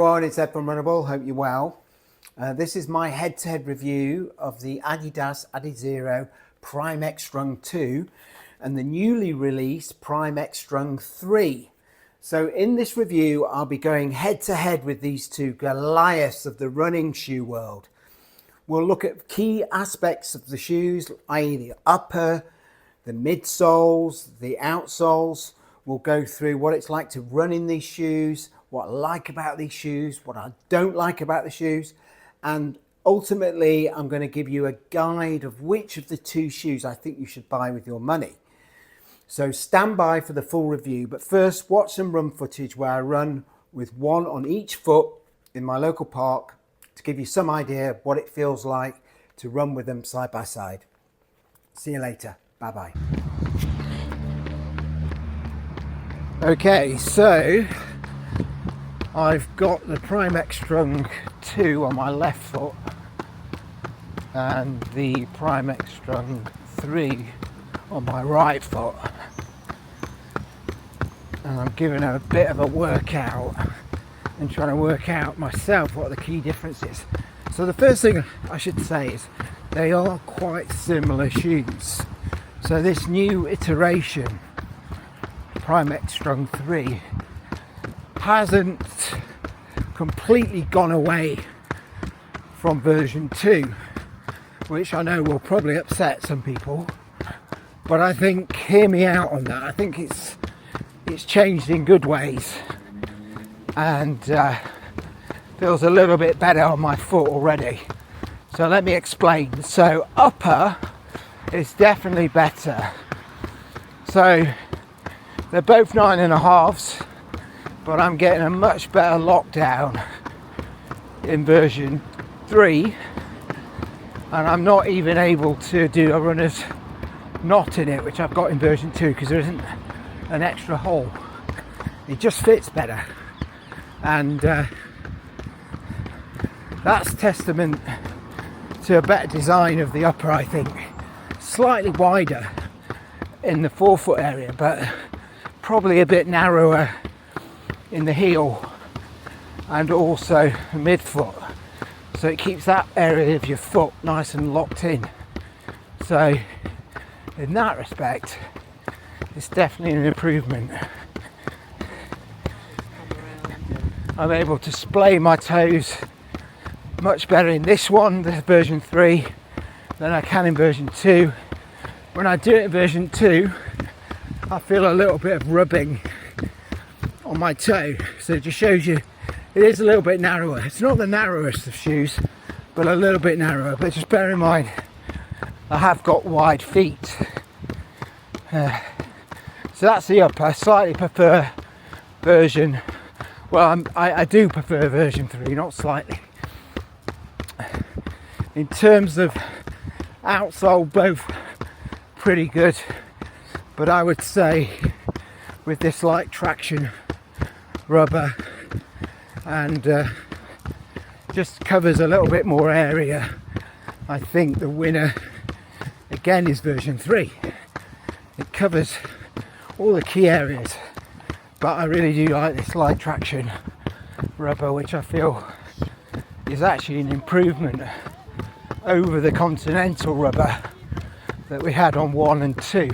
Everyone, it's Ed from Runnable. Hope you're well. This is my head-to-head review of the Adidas Adizero Prime X Strung 2 and the newly released Prime X Strung 3. So in this review, I'll be going head-to-head with these two Goliaths of the running shoe world. We'll look at key aspects of the shoes, i.e. the upper, the midsoles, the outsoles. We'll go through what it's like to run in these shoes, what I like about these shoes, what I don't like about the shoes, and ultimately I'm going to give you a guide of which of the two shoes I think you should buy with your money. So stand by for the full review, but first watch some run footage where I run with one on each foot in my local park to give you some idea of what it feels like to run with them side by side. See you later. Bye bye. Okay, so I've got the Prime X Strung 2 on my left foot and the Prime X Strung 3 on my right foot, and I'm giving it a bit of a workout and trying to work out myself what the key difference is. So the first thing I should say is they are quite similar shoes. So this new iteration, Prime X Strung 3, hasn't completely gone away from version 2, which I know will probably upset some people, but I think, hear me out on that, I think it's changed in good ways and feels a little bit better on my foot already. So let me explain. So upper is definitely better. So they're both 9.5s, but I'm getting a much better lockdown in version 3, and I'm not even able to do a runner's knot in it, which I've got in version 2, because there isn't an extra hole. It just fits better, and that's testament to a better design of the upper, I think. Slightly wider in the forefoot area, but probably a bit narrower in the heel and also midfoot, so it keeps that area of your foot nice and locked in. So in that respect, it's definitely an improvement. I'm able to splay my toes much better in this one, the version 3, than I can in version 2. When I do it in version 2, I feel a little bit of rubbing on my toe, so it just shows you it is a little bit narrower. It's not the narrowest of shoes, but a little bit narrower. But just bear in mind, I have got wide feet. So that's the upper. I slightly prefer version, well, I do prefer version 3, not slightly. In terms of outsole, both pretty good, but I would say with this light traction rubber and just covers a little bit more area, I think the winner again is version 3. It covers all the key areas, but I really do like this light traction rubber, which I feel is actually an improvement over the Continental rubber that we had on 1 and 2.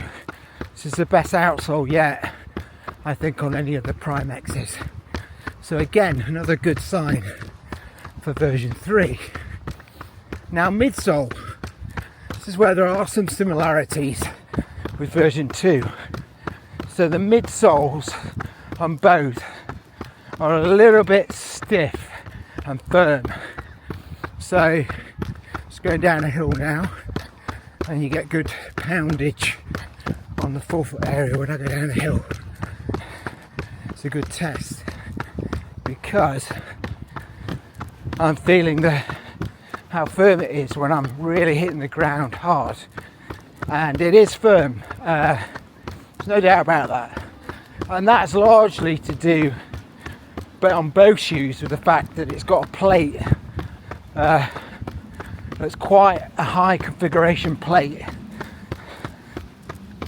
This is the best outsole yet, I think, on any of the Prime X's. So again, another good sign for version 3. Now midsole, this is where there are some similarities with version 2. So the midsoles on both are a little bit stiff and firm. So it's going down a hill now, and you get good poundage on the forefoot area when I go down the hill. It's a good test because I'm feeling how firm it is when I'm really hitting the ground hard, and it is firm. There's no doubt about that, and that's largely to do, but on both shoes, with the fact that it's got a plate that's quite a high configuration plate,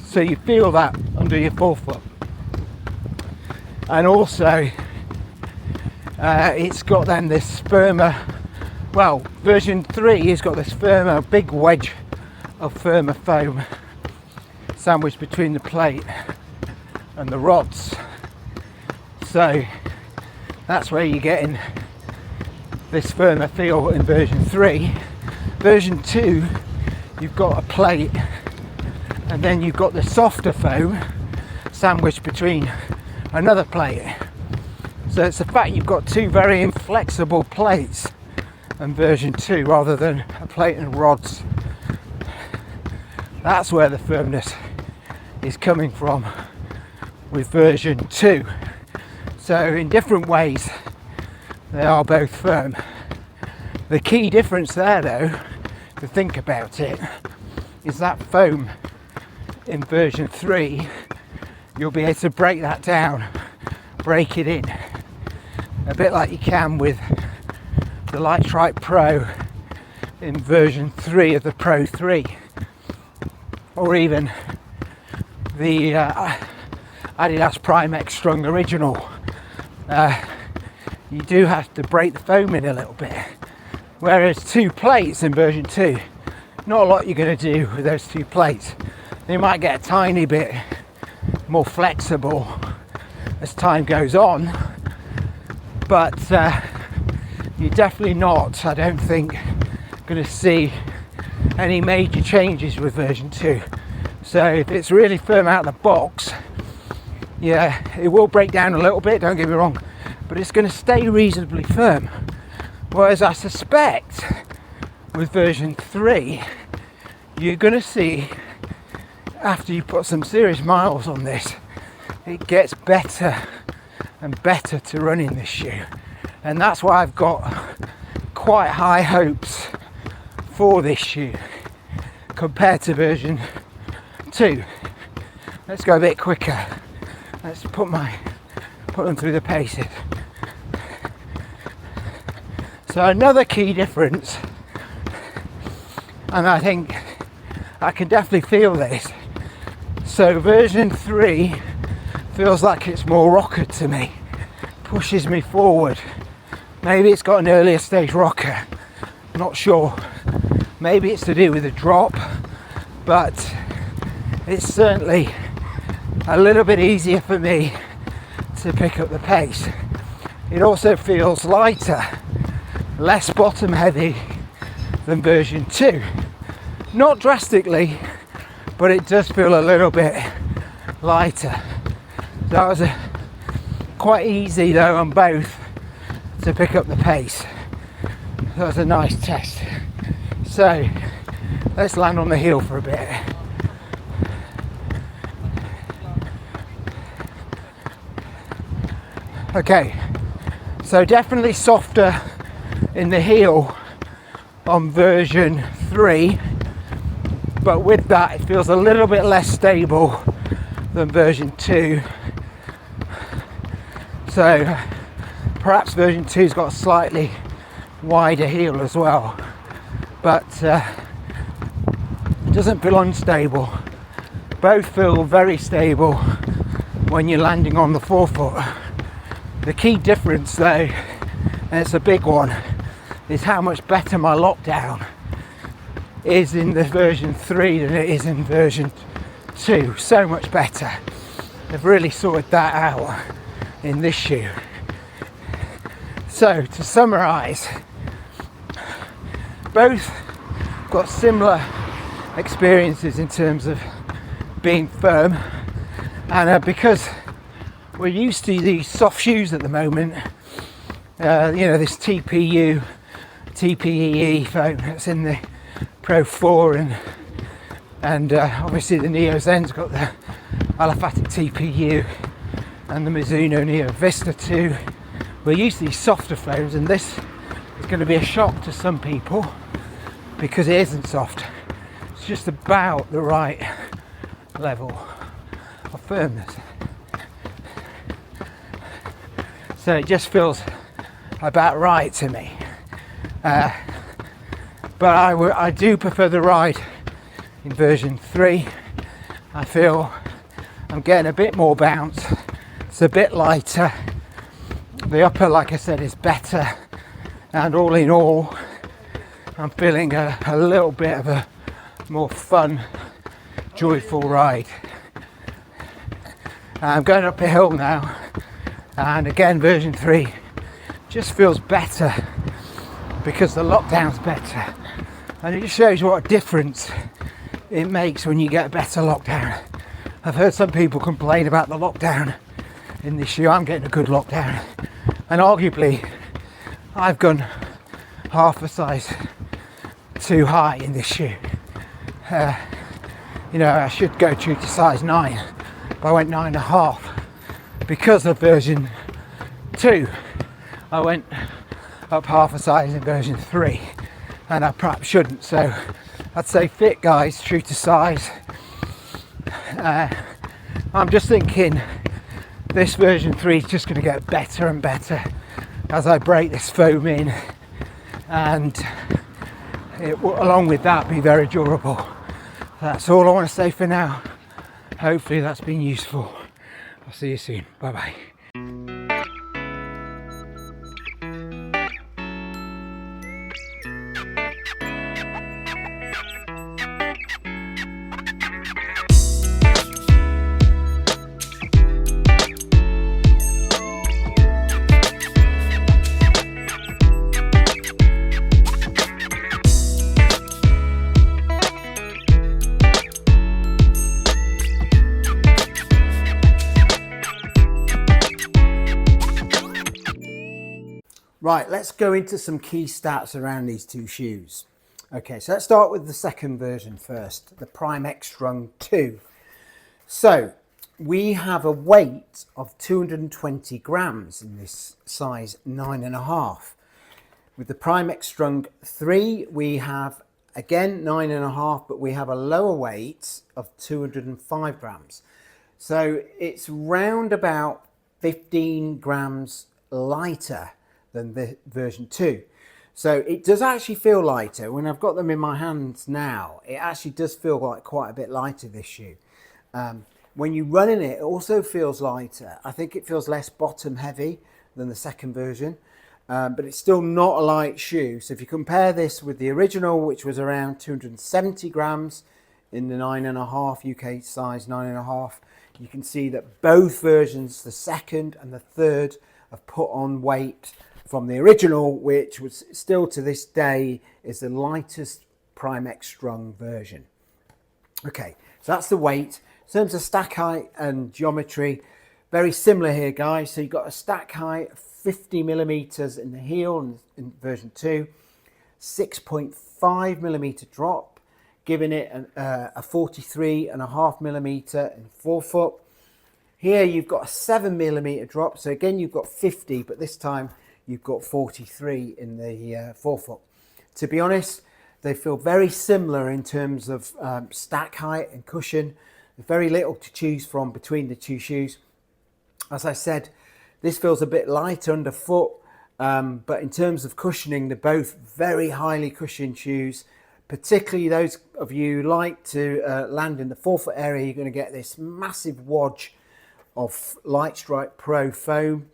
so you feel that under your forefoot. And also it's got then this firmer, well, version 3 has got this firmer, big wedge of firmer foam sandwiched between the plate and the rods. So that's where you're getting this firmer feel in version 3. Version 2, you've got a plate and then you've got the softer foam sandwiched between another plate. So it's the fact you've got two very inflexible plates in version 2 rather than a plate and rods. That's where the firmness is coming from with version 2. So in different ways they are both firm. The key difference there though, to think about it, is that foam in version 3, you'll be able to break that down, break it in, a bit like you can with the Lightstrike Pro in version 3 of the Pro 3, or even the Adidas Prime X Strung original. You do have to break the foam in a little bit, whereas two plates in version 2, not a lot you're going to do with those two plates. They might get a tiny bit more flexible as time goes on, but you're definitely not, I don't think, going to see any major changes with version 2. So if it's really firm out of the box, yeah, it will break down a little bit, don't get me wrong, but it's going to stay reasonably firm. Whereas I suspect with version 3, you're going to see, after you put some serious miles on this, it gets better and better to run in this shoe. And that's why I've got quite high hopes for this shoe compared to version 2. Let's go a bit quicker. Let's put them through the paces. So another key difference, and I think I can definitely feel this. So version 3 feels like it's more rocker to me, pushes me forward. Maybe it's got an earlier stage rocker, not sure. Maybe it's to do with the drop, but it's certainly a little bit easier for me to pick up the pace. It also feels lighter, less bottom heavy than version 2. Not drastically, but it does feel a little bit lighter. That was quite easy though on both to pick up the pace. That was a nice test. So let's land on the heel for a bit. Okay, so definitely softer in the heel on version 3, but with that it feels a little bit less stable than version 2. So perhaps version 2's got a slightly wider heel as well, but it doesn't feel unstable. Both feel very stable when you're landing on the forefoot. The key difference though, and it's a big one, is how much better my lockdown is in the version 3 than it is in version 2. So much better. They've really sorted that out in this shoe. So to summarise, both got similar experiences in terms of being firm, and because we're used to these soft shoes at the moment, this TPU, TPEE foam that's in the Pro 4, and obviously the Neo Zen's got the aliphatic TPU and the Mizuno Neo Vista 2. We're used to these softer foams, and this is going to be a shock to some people because it isn't soft. It's just about the right level of firmness. So it just feels about right to me. But I do prefer the ride in version 3. I feel I'm getting a bit more bounce. It's a bit lighter. The upper, like I said, is better, and all in all I'm feeling a little bit of a more fun, joyful ride. I'm going up a hill now, and again version 3 just feels better because the lockdown's better, and it just shows what a difference it makes when you get a better lockdown. I've heard some people complain about the lockdown in this shoe. I'm getting a good lockdown, and arguably I've gone half a size too high in this shoe. You know, I should go true to size 9, but I went 9.5 because of version 2. I went up half a size in version 3, and I perhaps shouldn't. So I'd say fit, guys, true to size. I'm just thinking this version 3 is just going to get better and better as I break this foam in, and it will, along with that, be very durable. That's all I want to say for now. Hopefully that's been useful. I'll see you soon. Bye bye. Right, let's go into some key stats around these two shoes. Okay, so let's start with the second version first, the Prime X Strung 2. So we have a weight of 220 grams in this size 9.5. With the Prime X Strung 3, we have again 9.5, but we have a lower weight of 205 grams. So it's round about 15 grams lighter than the version 2. So it does actually feel lighter. When I've got them in my hands now, it actually does feel like quite a bit lighter, this shoe. When you run in it, it also feels lighter. I think it feels less bottom heavy than the second version, but it's still not a light shoe. So if you compare this with the original, which was around 270 grams in the 9.5 UK size 9.5, you can see that both versions, the second and the third, have put on weight from the original, which was still to this day is the lightest Prime X Strung version. Okay, so that's the weight. In terms of stack height and geometry, very similar here, guys. So you've got a stack height of 50 millimeters in the heel in version 2, 6.5 millimeter drop, giving it a 43.5 millimeter in forefoot. Here you've got a 7 millimeter drop, so again you've got 50, but this time you've got 43 in the forefoot. To be honest, they feel very similar in terms of stack height and cushion. There's very little to choose from between the two shoes. As I said, this feels a bit light underfoot, but in terms of cushioning, they're both very highly cushioned shoes. Particularly those of you who like to land in the forefoot area, you're going to get this massive wadge of Lightstrike Pro foam.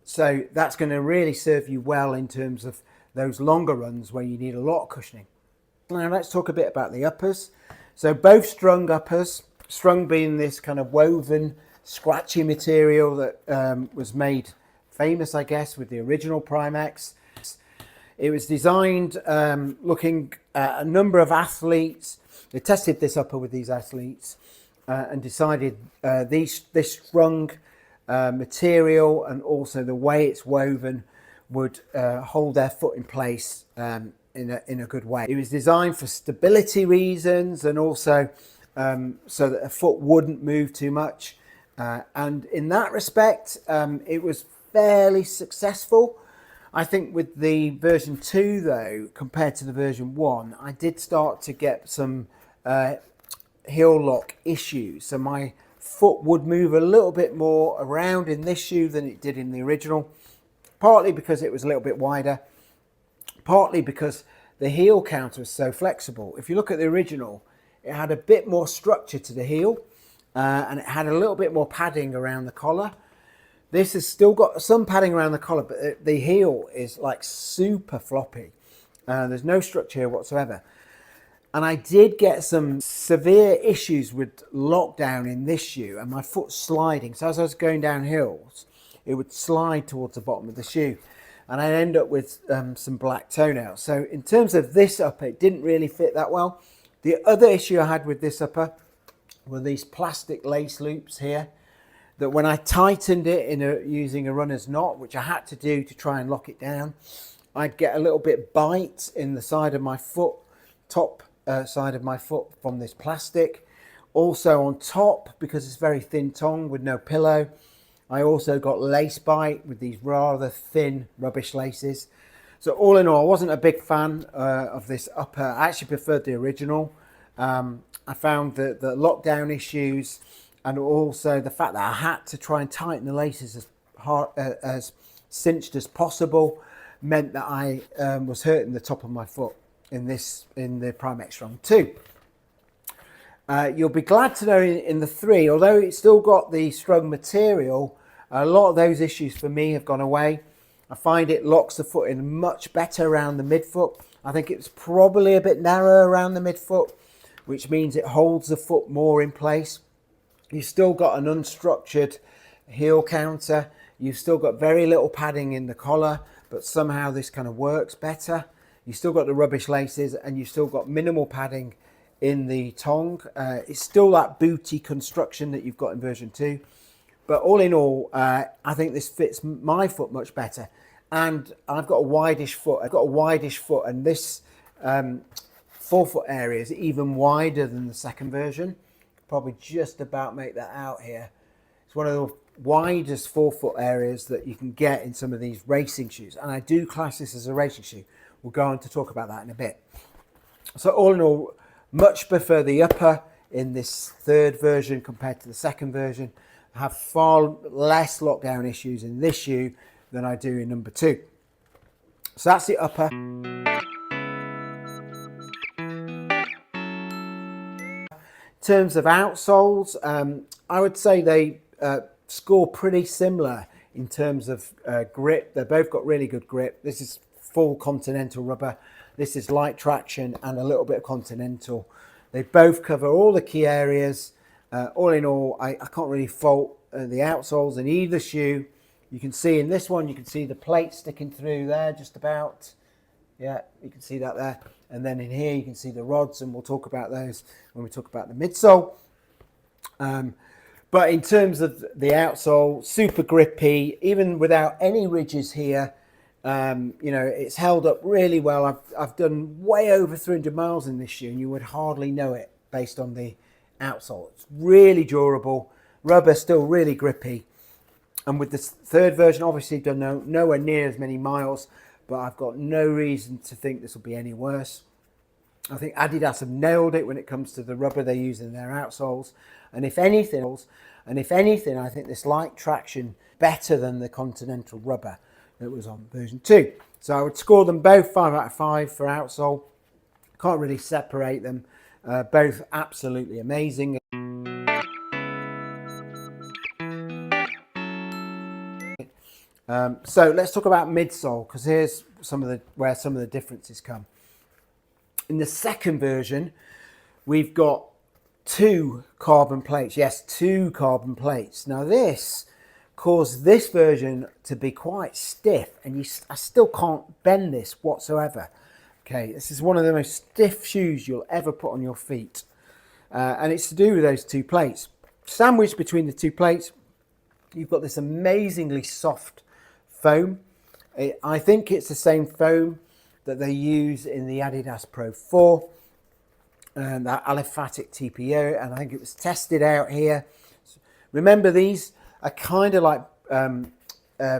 So that's going to really serve you well in terms of those longer runs where you need a lot of cushioning. Now let's talk a bit about the uppers. So both strung uppers, strung being this kind of woven, scratchy material that was made famous, I guess, with the original Prime X. It was designed looking at a number of athletes. They tested this upper with these athletes and decided this strung material and also the way it's woven would hold their foot in place in a good way. It was designed for stability reasons and also so that a foot wouldn't move too much. And in that respect, it was fairly successful. I think with the version 2 though, compared to the version 1, I did start to get some heel lock issues. So my foot would move a little bit more around in this shoe than it did in the original, partly because it was a little bit wider, partly because the heel counter was so flexible. If you look at the original, it had a bit more structure to the heel and it had a little bit more padding around the collar. This has still got some padding around the collar, but the heel is like super floppy. There's no structure here whatsoever. And I did get some severe issues with lockdown in this shoe and my foot sliding. So as I was going down hills, it would slide towards the bottom of the shoe. And I'd end up with some black toenails. So in terms of this upper, it didn't really fit that well. The other issue I had with this upper were these plastic lace loops here, that when I tightened it using a runner's knot, which I had to do to try and lock it down, I'd get a little bit bite in the side of my foot, top side of my foot from this plastic. Also on top, because it's very thin tongue with no pillow, I also got lace bite with these rather thin rubbish laces. So all in all, I wasn't a big fan of this upper. I actually preferred the original. I found that the lockdown issues and also the fact that I had to try and tighten the laces as cinched as possible meant that I was hurting the top of my foot in the Prime X Strung 2. You'll be glad to know in the 3, although it's still got the strung material, a lot of those issues for me have gone away. I find it locks the foot in much better around the midfoot. I think it's probably a bit narrower around the midfoot, which means it holds the foot more in place. You've still got an unstructured heel counter. You've still got very little padding in the collar, but somehow this kind of works better. You've still got the rubbish laces and you've still got minimal padding in the tongue. It's still that booty construction that you've got in version 2. But all in all, I think this fits my foot much better. And I've got a wideish foot. And this forefoot area is even wider than the second version. Probably just about make that out here. It's one of the widest forefoot areas that you can get in some of these racing shoes. And I do class this as a racing shoe. We'll go on to talk about that in a bit. So all in all, much prefer the upper in this third version compared to the second version. I have far less lockdown issues in this shoe than I do in number 2. So that's the upper. In terms of outsoles, I would say they score pretty similar in terms of grip. They've both got really good grip. This is full Continental rubber. This is light traction and a little bit of Continental. They both cover all the key areas. All in all, I can't really fault the outsoles in either shoe. You can see in this one, you can see the plate sticking through there just about. Yeah, you can see that there. And then in here, you can see the rods, and we'll talk about those when we talk about the midsole. But in terms of the outsole, super grippy, even without any ridges here. You know, it's held up really well. I've done way over 300 miles in this shoe, and you would hardly know it based on the outsole. It's really durable. Rubber still really grippy. And with the third version, obviously done nowhere near as many miles, but I've got no reason to think this will be any worse. I think Adidas have nailed it when it comes to the rubber they use in their outsoles. And if anything, I think this light traction better than the Continental rubber that was on version 2. So I would score them both 5 out of 5 for outsole. Can't really separate them. Both absolutely amazing. So let's talk about midsole, because here's where some of the differences come. In the second version, we've got 2 carbon plates. Yes, 2 carbon plates. Now this caused this version to be quite stiff, and I still can't bend this whatsoever. Okay, this is one of the most stiff shoes you'll ever put on your feet. And it's to do with those 2 plates. Sandwiched between the 2 plates, you've got this amazingly soft foam. I think it's the same foam that they use in the Adidas Pro 4 and that aliphatic TPO, and I think it was tested out here. Remember, these are kind of like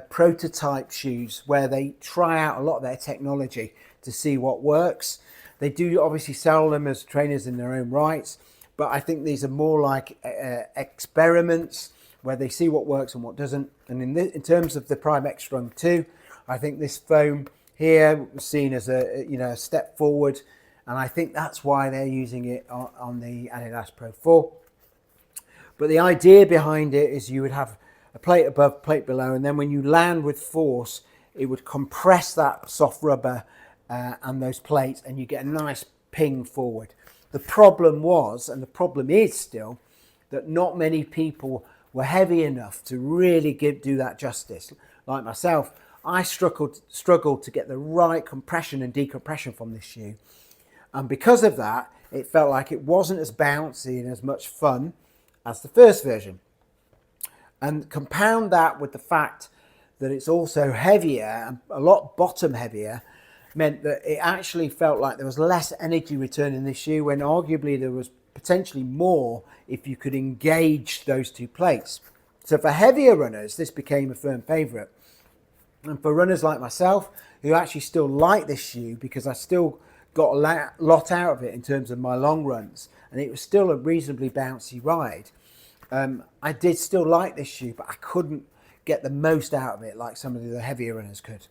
prototype shoes where they try out a lot of their technology to see what works. They do obviously sell them as trainers in their own rights, but I think these are more like experiments where they see what works and what doesn't. And in terms of the Prime X Strung 2, I think this foam here was seen as a step forward, and I think that's why they're using it on the Adidas Pro 4. But the idea behind it is you would have a plate above, plate below, and then when you land with force, it would compress that soft rubber and those plates, and you get a nice ping forward. The problem was, and the problem is still, that not many people were heavy enough to really do that justice. Like myself, I struggled to get the right compression and decompression from this shoe. And because of that, it felt like it wasn't as bouncy and as much fun as the first version. And compound that with the fact that it's also heavier, and a lot bottom heavier, meant that it actually felt like there was less energy return in this shoe, when arguably there was potentially more if you could engage those two plates. So for heavier runners, this became a firm favourite. And for runners like myself, who actually still like this shoe, because I still got a lot out of it in terms of my long runs, and it was still a reasonably bouncy ride, I did still like this shoe, but I couldn't get the most out of it like some of the heavier runners could.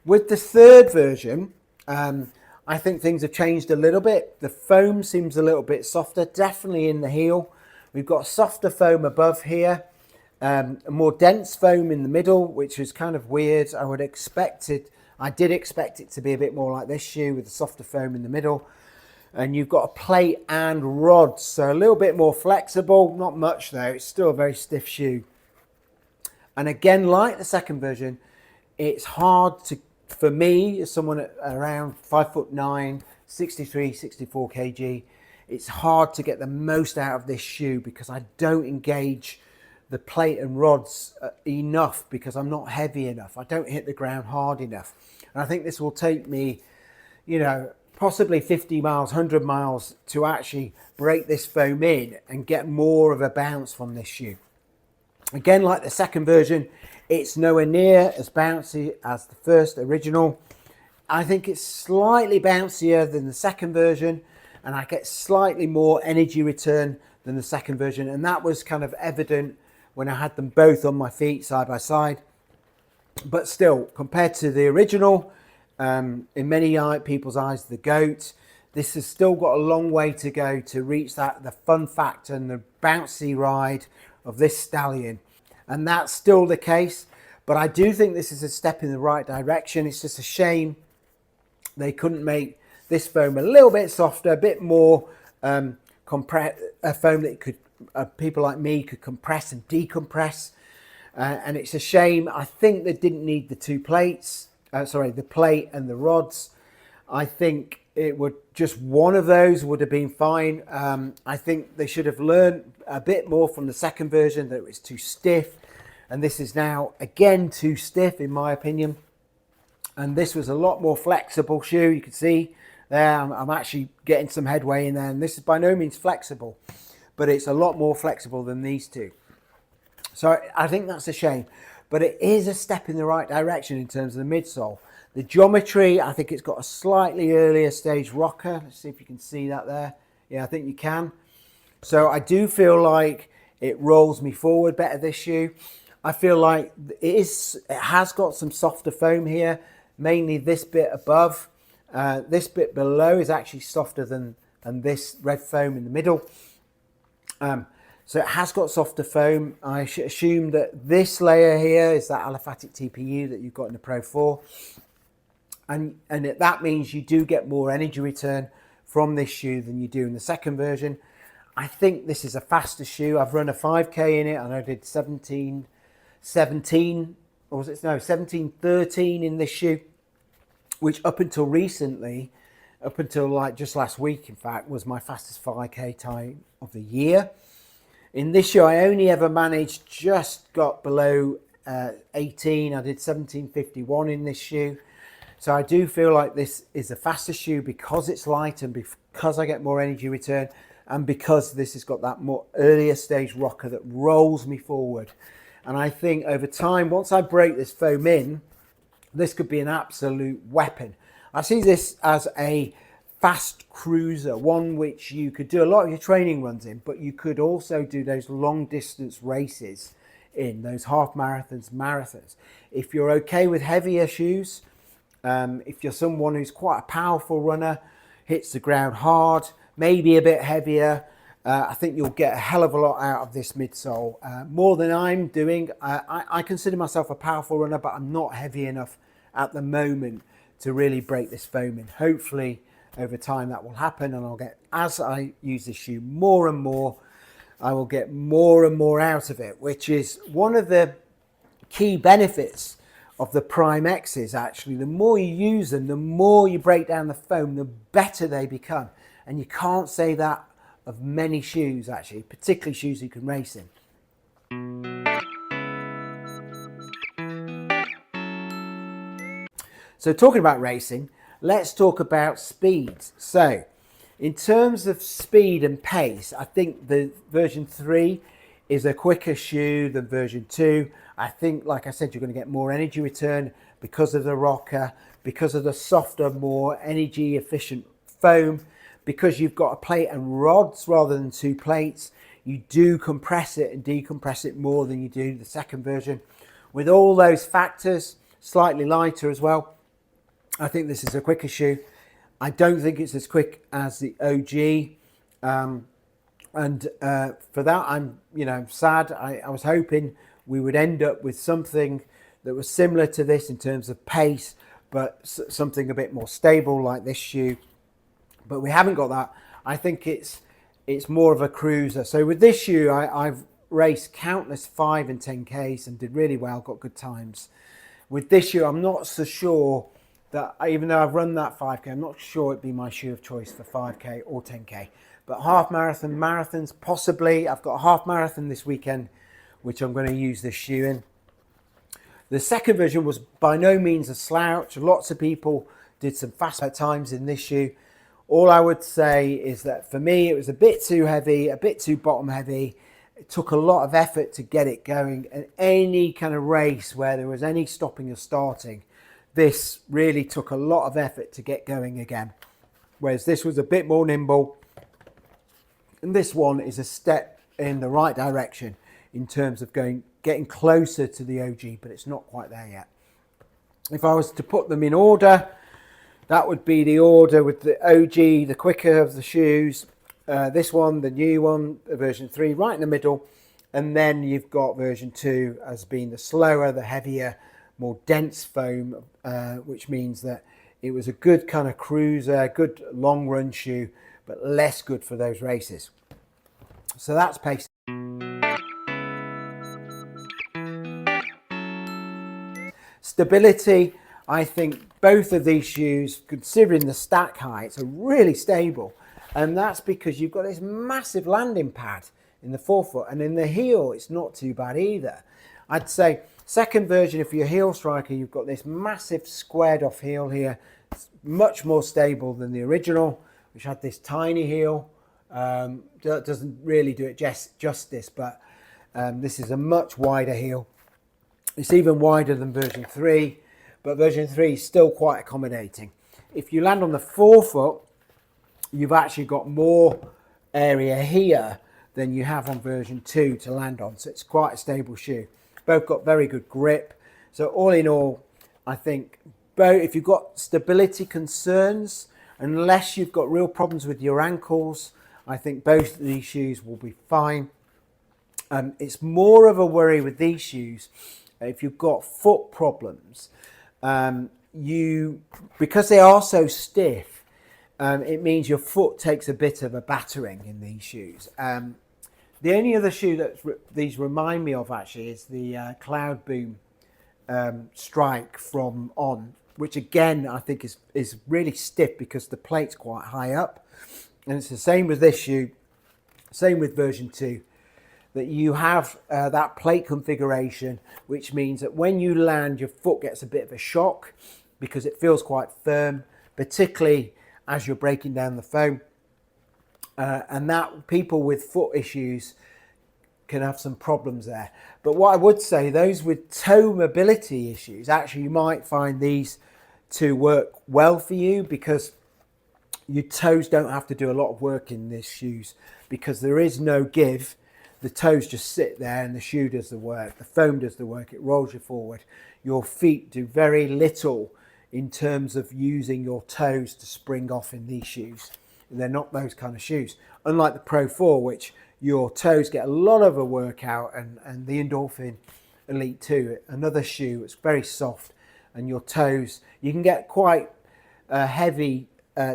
With the third version, I think things have changed a little bit. The foam seems a little bit softer, definitely in the heel. We've got softer foam above here, a more dense foam in the middle, which is kind of weird. I did expect it to be a bit more like this shoe with the softer foam in the middle. And you've got a plate and rods, so a little bit more flexible, not much though, it's still a very stiff shoe. And again, like the second version, it's hard for me, as someone at around 5'9", 63, 64 kg, it's hard to get the most out of this shoe because I don't engage the plate and rods enough, because I'm not heavy enough. I don't hit the ground hard enough. And I think this will take me, possibly 50 miles, 100 miles to actually break this foam in and get more of a bounce from this shoe. Again, like the second version, it's nowhere near as bouncy as the first original. I think it's slightly bouncier than the second version, and I get slightly more energy return than the second version. And that was kind of evident when I had them both on my feet side by side. But still, compared to the original, in many people's eyes, the GOAT, this has still got a long way to go to reach the fun factor and the bouncy ride of this stallion. And that's still the case, but I do think this is a step in the right direction. It's just a shame they couldn't make this foam a little bit softer, a bit more a foam that people like me could compress and decompress. And it's a shame. I think they didn't need the two plates. The plate and the rods. I think just one of those would have been fine. I think they should have learned a bit more from the second version, that it was too stiff, and this is now again too stiff in my opinion. And this was a lot more flexible shoe. You can see there I'm actually getting some headway in there, and this is by no means flexible, but it's a lot more flexible than these two. So I think that's a shame. But it is a step in the right direction in terms of the midsole. The geometry, I think it's got a slightly earlier stage rocker. Let's see if you can see that there. Yeah, I think you can. So I do feel like it rolls me forward better, this shoe. I feel like it has got some softer foam here, mainly this bit above. This bit below is actually softer than this red foam in the middle. So it has got softer foam. I should assume that this layer here is that aliphatic TPU that you've got in the Pro 4. And that means you do get more energy return from this shoe than you do in the second version. I think this is a faster shoe. I've run a 5K in it, and I did 17:13 in this shoe, which up until recently, like just last week in fact, was my fastest 5K time of the year. In this shoe, I only ever managed, just got below 18. I did 17:51 in this shoe. So I do feel like this is a faster shoe because it's light, and because I get more energy return, and because this has got that more earlier stage rocker that rolls me forward. And I think over time, once I break this foam in, this could be an absolute weapon. I see this as a fast cruiser, one which you could do a lot of your training runs in, but you could also do those long distance races in, those half marathons, marathons. If you're okay with heavier shoes, if you're someone who's quite a powerful runner, hits the ground hard, maybe a bit heavier, I think you'll get a hell of a lot out of this midsole, more than I'm doing. I consider myself a powerful runner, but I'm not heavy enough at the moment to really break this foam in. Hopefully over time that will happen, and I'll get, as I use this shoe more and more, I will get more and more out of it, which is one of the key benefits of the Prime X's. Actually, the more you use them, the more you break down the foam, the better they become. And you can't say that of many shoes, actually, particularly shoes you can race in. So talking about racing, let's talk about speeds. So in terms of speed and pace, I think the version 3 is a quicker shoe than version 2. I think, like I said, you're going to get more energy return because of the rocker, because of the softer, more energy efficient foam, because you've got a plate and rods rather than 2 plates. You do compress it and decompress it more than you do the second version. With all those factors, slightly lighter as well, I think this is a quicker shoe. I don't think it's as quick as the OG. For that, I'm sad. I was hoping we would end up with something that was similar to this in terms of pace, but something a bit more stable like this shoe. But we haven't got that. I think it's more of a cruiser. So with this shoe, I've raced countless 5 and 10Ks and did really well, got good times. With this shoe, I'm not so sure that, even though I've run that 5K, I'm not sure it'd be my shoe of choice for 5K or 10K. But half marathon, marathons, possibly. I've got a half marathon this weekend, which I'm going to use this shoe in. The second version was by no means a slouch. Lots of people did some fast times in this shoe. All I would say is that for me, it was a bit too heavy, a bit too bottom heavy. It took a lot of effort to get it going. And any kind of race where there was any stopping or starting, this really took a lot of effort to get going again. Whereas this was a bit more nimble. And this one is a step in the right direction in terms of getting closer to the OG, but it's not quite there yet. If I was to put them in order, that would be the order with the OG, the quicker of the shoes, this one, the new one, version 3, right in the middle. And then you've got version 2 as being the slower, the heavier, more dense foam, which means that it was a good kind of cruiser, good long run shoe, but less good for those races. So that's pace. Stability, I think both of these shoes, considering the stack heights, are really stable. And that's because you've got this massive landing pad in the forefoot, and in the heel, it's not too bad either. I'd say second version, if you're a heel striker, you've got this massive squared off heel here. It's much more stable than the original, which had this tiny heel. Doesn't really do it justice, but this is a much wider heel. It's even wider than version 3, but version 3 is still quite accommodating. If you land on the forefoot, you've actually got more area here than you have on version 2 to land on, so it's quite a stable shoe. Both got very good grip. So all in all, I think both, if you've got stability concerns, unless you've got real problems with your ankles, I think both of these shoes will be fine. It's more of a worry with these shoes if you've got foot problems. Because they are so stiff, it means your foot takes a bit of a battering in these shoes. The only other shoe that these remind me of actually is the Cloud Boom Strike from On, which again I think is really stiff because the plate's quite high up. And it's the same with this shoe, same with version 2, that you have that plate configuration, which means that when you land, your foot gets a bit of a shock because it feels quite firm, particularly as you're breaking down the foam. And that people with foot issues can have some problems there. But what I would say, those with toe mobility issues, actually you might find these to work well for you because your toes don't have to do a lot of work in these shoes because there is no give. The toes just sit there and the shoe does the work. The foam does the work. It rolls you forward. Your feet do very little in terms of using your toes to spring off in these shoes. They're not those kind of shoes. Unlike the Pro 4, which your toes get a lot of a workout, and the Endorphin Elite 2, another shoe, it's very soft, and your toes, you can get quite heavy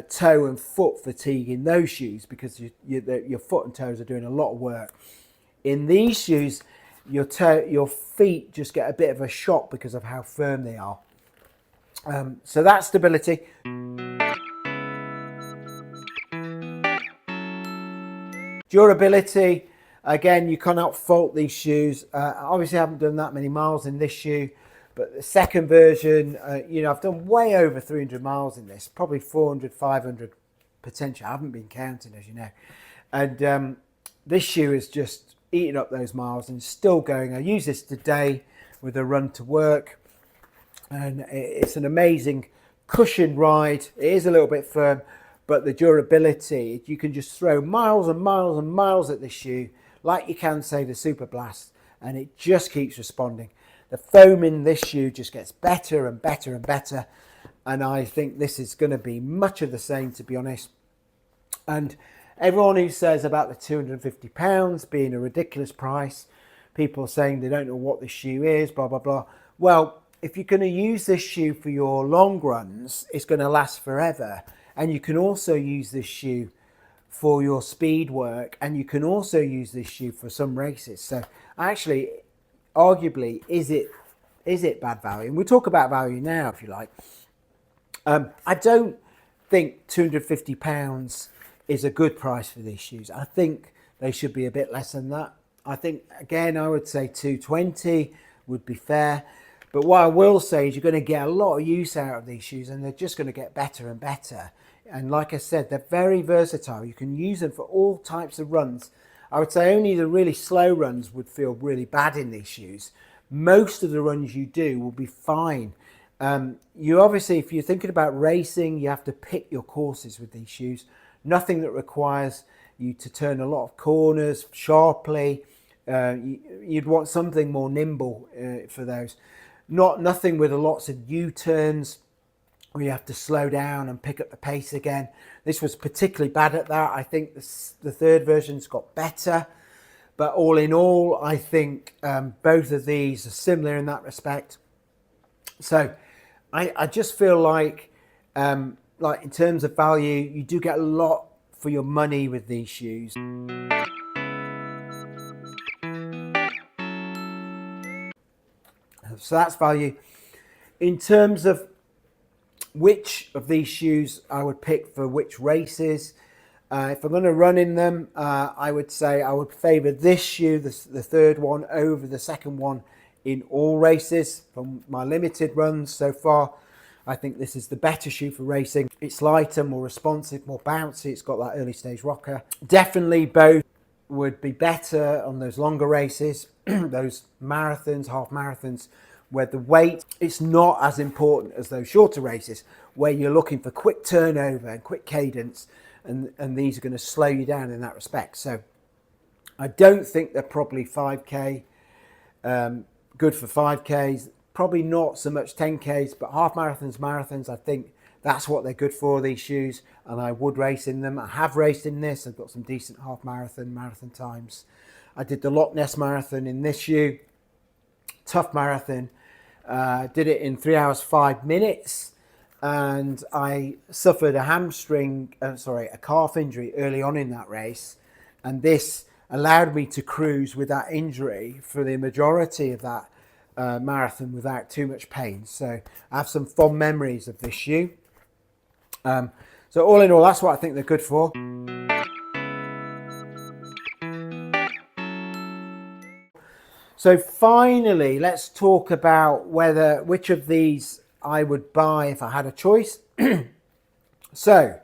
toe and foot fatigue in those shoes because your foot and toes are doing a lot of work. In these shoes, your feet just get a bit of a shock because of how firm they are. So that's stability. Durability, again, you cannot fault these shoes. Obviously, I haven't done that many miles in this shoe, but the second version, I've done way over 300 miles in this, probably 400, 500 potential. I haven't been counting, as you know. And this shoe is just eating up those miles and still going. I use this today with a run to work, and it's an amazing cushion ride. It is a little bit firm, but the durability, you can just throw miles and miles and miles at this shoe like you can, say, the Super Blast, and it just keeps responding. The foam in this shoe just gets better and better and better, and I think this is going to be much of the same, to be honest. And everyone who says about the £250 being a ridiculous price, people saying they don't know what this shoe is, blah, blah, blah. Well, if you're going to use this shoe for your long runs, it's going to last forever. And you can also use this shoe for your speed work, and you can also use this shoe for some races. So actually, arguably, is it bad value? And we'll talk about value now, if you like. I don't think £250 is a good price for these shoes. I think they should be a bit less than that. I think, again, I would say 220 would be fair. But what I will say is you're going to get a lot of use out of these shoes, and they're just going to get better and better. And like I said, they're very versatile. You can use them for all types of runs. I would say only the really slow runs would feel really bad in these shoes. Most of the runs you do will be fine. You obviously, if you're thinking about racing, you have to pick your courses with these shoes. Nothing that requires you to turn a lot of corners sharply. You'd want something more nimble for those. Nothing with lots of U-turns where you have to slow down and pick up the pace again. This was particularly bad at that. I think the third version's got better. But all in all, I think both of these are similar in that respect. So I just feel like in terms of value, you do get a lot for your money with these shoes. So that's value. In terms of which of these shoes I would pick for which races, if I'm going to run in them, I would say I would favour this shoe, the third one, over the second one in all races. From my limited runs so far, I think this is the better shoe for racing. It's lighter, more responsive, more bouncy. It's got that early stage rocker. Definitely both would be better on those longer races, those marathons, half marathons, where the weight, it's not as important as those shorter races where you're looking for quick turnover and quick cadence, and these are going to slow you down in that respect. So I don't think they're probably 5k, good for 5ks, probably not so much 10ks, but half marathons, marathons, I think that's what they're good for, these shoes, and I would race in them. I have raced in this. I've got some decent half marathon times. I did the Loch Ness Marathon in this shoe, tough marathon. Did it in 3 hours 5 minutes, and I suffered a calf injury early on in that race, and this allowed me to cruise with that injury for the majority of that marathon without too much pain. So I have some fond memories of this shoe. So all in all, that's what I think they're good for. So finally, let's talk about which of these I would buy if I had a choice. So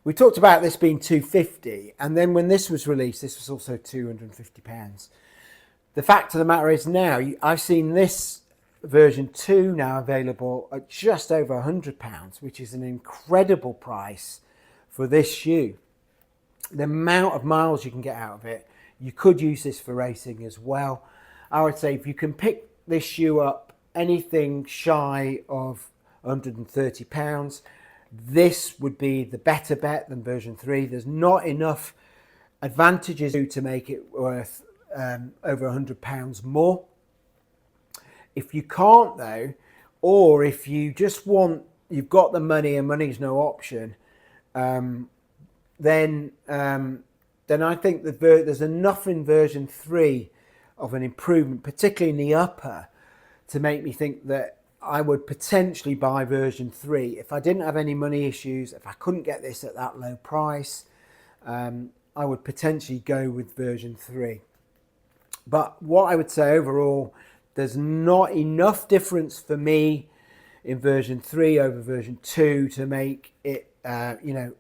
we talked about this being $250, and then when this was released, this was also £250. The fact of the matter is now, I've seen this version 2 now available at just over £100, which is an incredible price for this shoe. The amount of miles you can get out of it, you could use this for racing as well. I would say if you can pick this shoe up anything shy of £130, this would be the better bet than version 3. There's not enough advantages to make it worth over £100 more. If you can't though, or if you just want, you've got the money and money's no option, then I think that there's enough in version 3 of an improvement, particularly in the upper, to make me think that I would potentially buy version 3. If I didn't have any money issues, if I couldn't get this at that low price, I would potentially go with version 3. But what I would say overall, there's not enough difference for me in version 3 over version 2 to make it,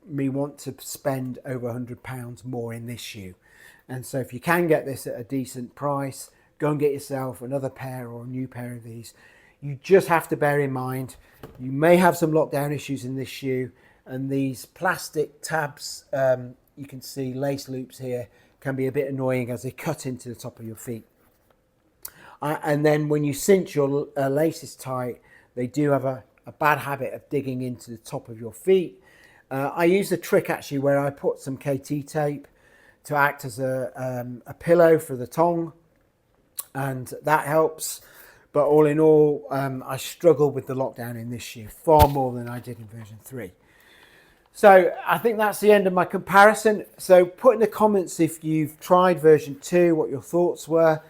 me want to spend over £100 more in this shoe. And so if you can get this at a decent price, go and get yourself another pair or a new pair of these. You just have to bear in mind, you may have some lockdown issues in this shoe, and these plastic tabs, you can see lace loops here, can be a bit annoying as they cut into the top of your feet. And then when you cinch your laces tight, they do have a bad habit of digging into the top of your feet. I use a trick actually where I put some KT tape to act as a pillow for the tongue, and that helps. But all in all, I struggle with the lockdown in this shoe far more than I did in version 3. So I think that's the end of my comparison. So put in the comments if you've tried version 2, what your thoughts were.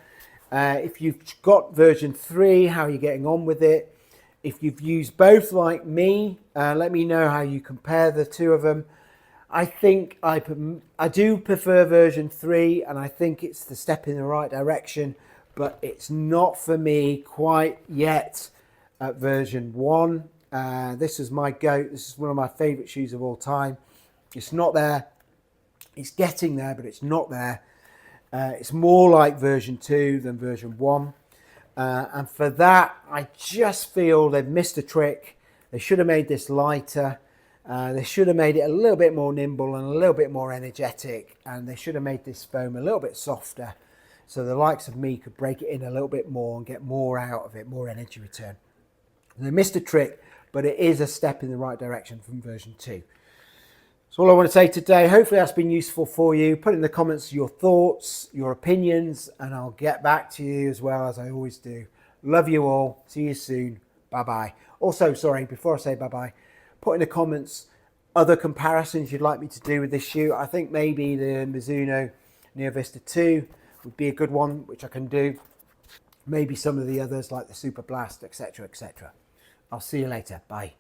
If you've got version 3, how you're getting on with it. If you've used both like me, let me know how you compare the two of them. I think I do prefer version 3, and I think it's the step in the right direction, but it's not for me quite yet at version 1. This is my goat. This is one of my favorite shoes of all time. It's not there. It's getting there, but it's not there. It's more like version 2 than version 1. And for that, I just feel they've missed a trick. They should have made this lighter. They should have made it a little bit more nimble and a little bit more energetic. And they should have made this foam a little bit softer, so the likes of me could break it in a little bit more and get more out of it, more energy return. And they missed a trick, but it is a step in the right direction from version 2. That's all I want to say today. Hopefully that's been useful for you. Put in the comments your thoughts, your opinions, and I'll get back to you as well, as I always do. Love you all. See you soon. Bye-bye. Also, sorry, before I say bye-bye, put in the comments other comparisons you'd like me to do with this shoe. I think maybe the Mizuno Neo Vista 2 would be a good one, which I can do. Maybe some of the others like the Super Blast, etc., etc. I'll see you later. Bye.